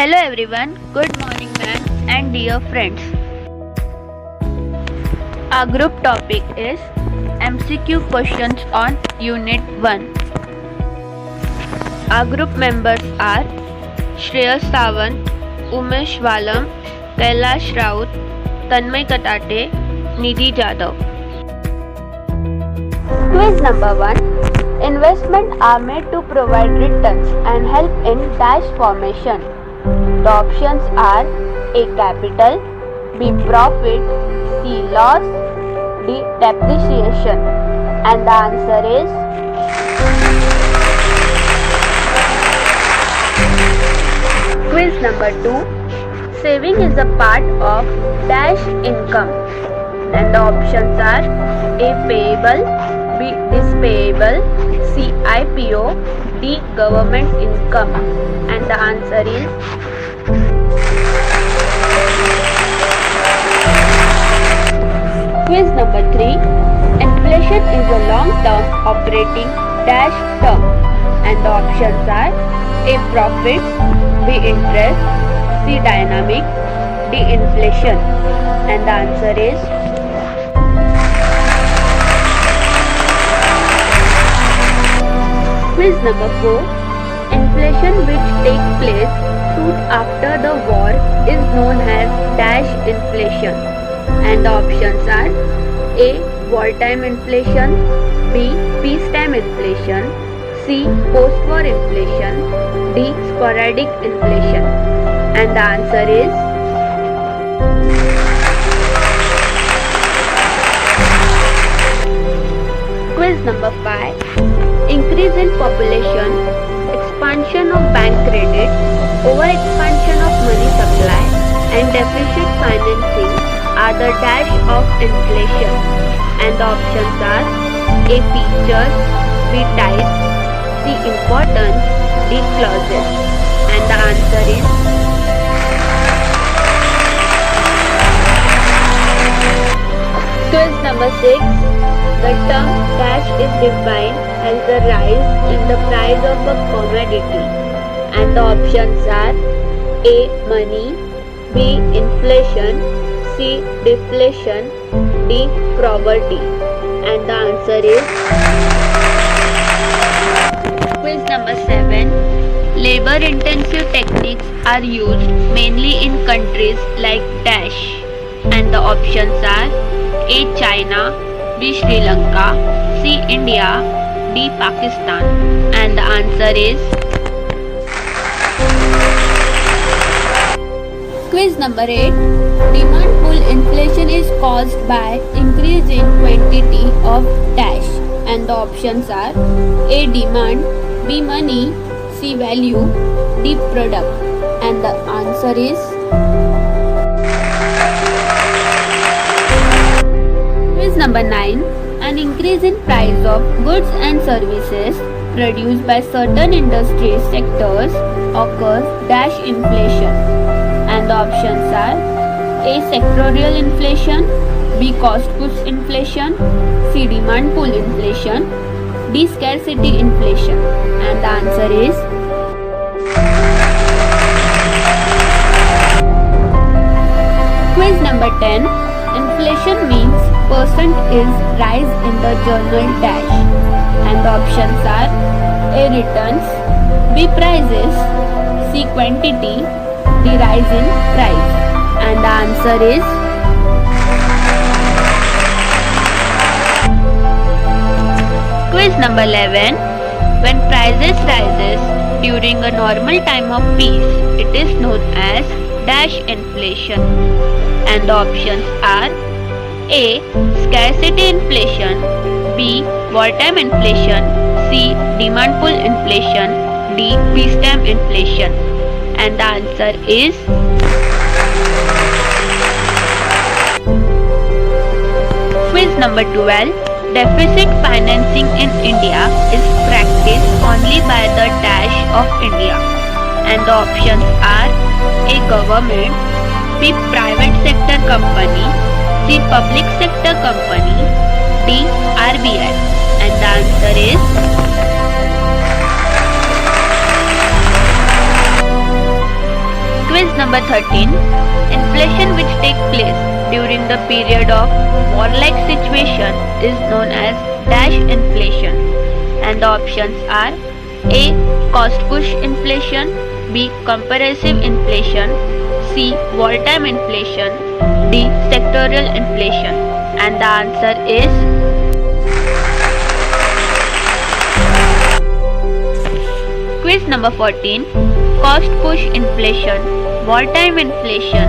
Hello everyone, good morning ma'am and dear friends. Our group topic is MCQ questions on Unit 1. Our group members are Shreyas Sawant, Umesh Valam, Kailash Raut, Tanmay Katate, Nidhi Jadhav. Quiz number 1. Investments are made to provide returns and help in dash formation. The options are A. Capital, B. Profit, C. Loss, D. Depreciation. And the answer is quiz number 2. Saving is a part of dash income. And the options are A. Payable, B. Dispayable, C. IPO, D. Government income. And the answer is quiz number 3. Inflation is a long-term operating dash term. And the options are A. Profit, B. Interest, C. Dynamic, D. Inflation. And the answer is quiz number 4. Inflation which takes place soon after the war is known as dash inflation. And the options are A. Wartime inflation, B. Peacetime inflation, C. Post-war inflation, D. Sporadic inflation. And the answer is quiz number 5. Increase in population, expansion of bank credit, over-expansion of money supply, and deficit financing are the dash of inflation. And the options are A. Features, B. Types, C. Importance, D. Clauses. And the answer is quiz number 6. The term dash is defined as the rise in the price of a commodity. And the options are A. Money, B. Inflation, C. Deflation, D. Poverty. And the answer is quiz number 7. Labor intensive techniques are used mainly in countries like dash. And the options are A. China, B. Sri Lanka, C. India, D. Pakistan. And the answer is quiz number 8. Demand pull inflation is caused by increase in quantity of dash. And the options are A. Demand, B. Money, C. Value, D. Product. And the answer is quiz number 9. An increase in price of goods and services produced by certain industry sectors occurs dash inflation. And the options are A. Sectorial inflation, B. Cost push inflation, C. Demand pull inflation, D. Scarcity inflation. And the answer is quiz number 10. Inflation means percent is rise in the journal dash. And the options are A. Returns, B. Prices, C. Quantity, D. Rise in price. And the answer is quiz number 11. When prices rises during a normal time of peace, it is known as dash inflation. And the options are A. Scarcity inflation, B. Wartime inflation, C. Demand pull inflation, D. Peacetime inflation. And the answer is quiz number 12. Deficit financing in India is practiced only by the dash of India. And the options are A. Government, B. Private sector company, C. Public sector company, D. RBI. And the answer is number 13. Inflation which takes place during the period of war-like situation is known as dash inflation. And the options are A. Cost push inflation, B. Comparative inflation, C. Wartime inflation, D. Sectorial inflation. And the answer is quiz number 14. Cost push inflation, wartime inflation,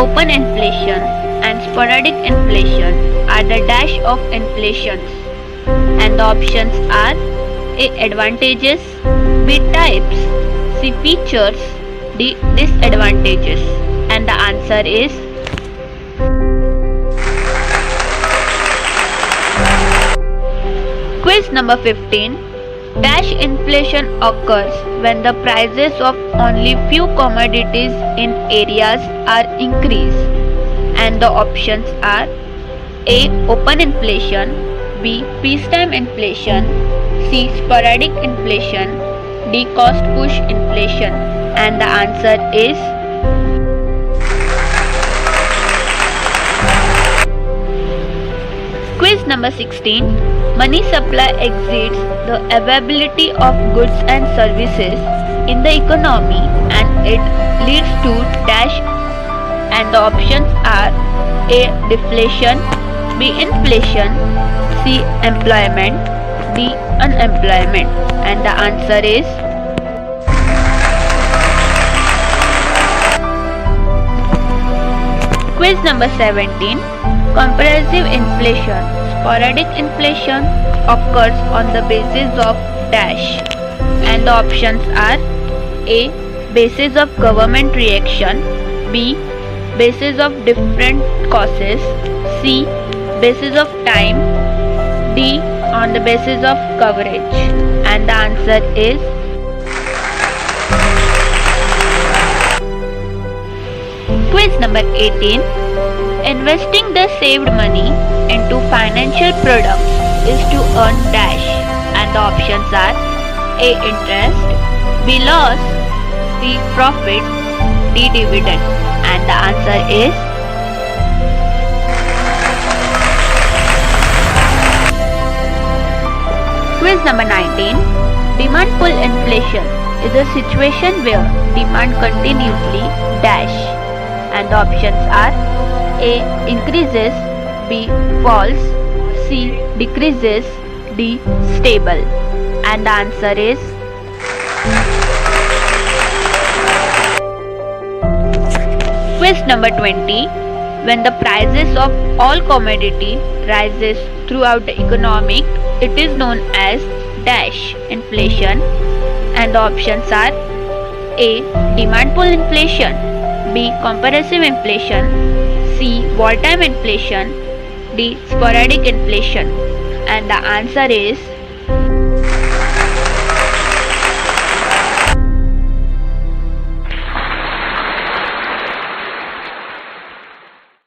open inflation and sporadic inflation are the dash of inflations. And the options are A. Advantages, B. Types, C. Features, D. Disadvantages. And the answer is quiz number 15. Dash inflation occurs when the prices of only few commodities in areas are increased. And the options are A. Open inflation, B. Peacetime inflation, C. Sporadic inflation, D. Cost push inflation. And the answer is quiz number 16. Money supply exceeds the availability of goods and services in the economy and it leads to dash. And the options are A. Deflation, B. Inflation, C. Employment, D. Unemployment. And the answer is quiz number 17. Comparative inflation, sporadic inflation occurs on the basis of dash. And the options are A. Basis of government reaction, B. Basis of different causes, C. Basis of time, D. On the basis of coverage. And the answer is quiz number 18. Investing the saved money into financial products is to earn dash. And the options are A. Interest, B. Loss, C. Profit, D. Dividend. And the answer is quiz number 19. Demand pull inflation is a situation where demand continuously dash. And the options are A. Increases, B. Falls, C. Decreases, D. Stable. And the answer is quiz number 20. When the prices of all commodity rises throughout the economic, it is known as dash inflation. And the options are A. Demand pull inflation, B. Comparative inflation, C. Wartime inflation, D. Sporadic inflation. And the answer is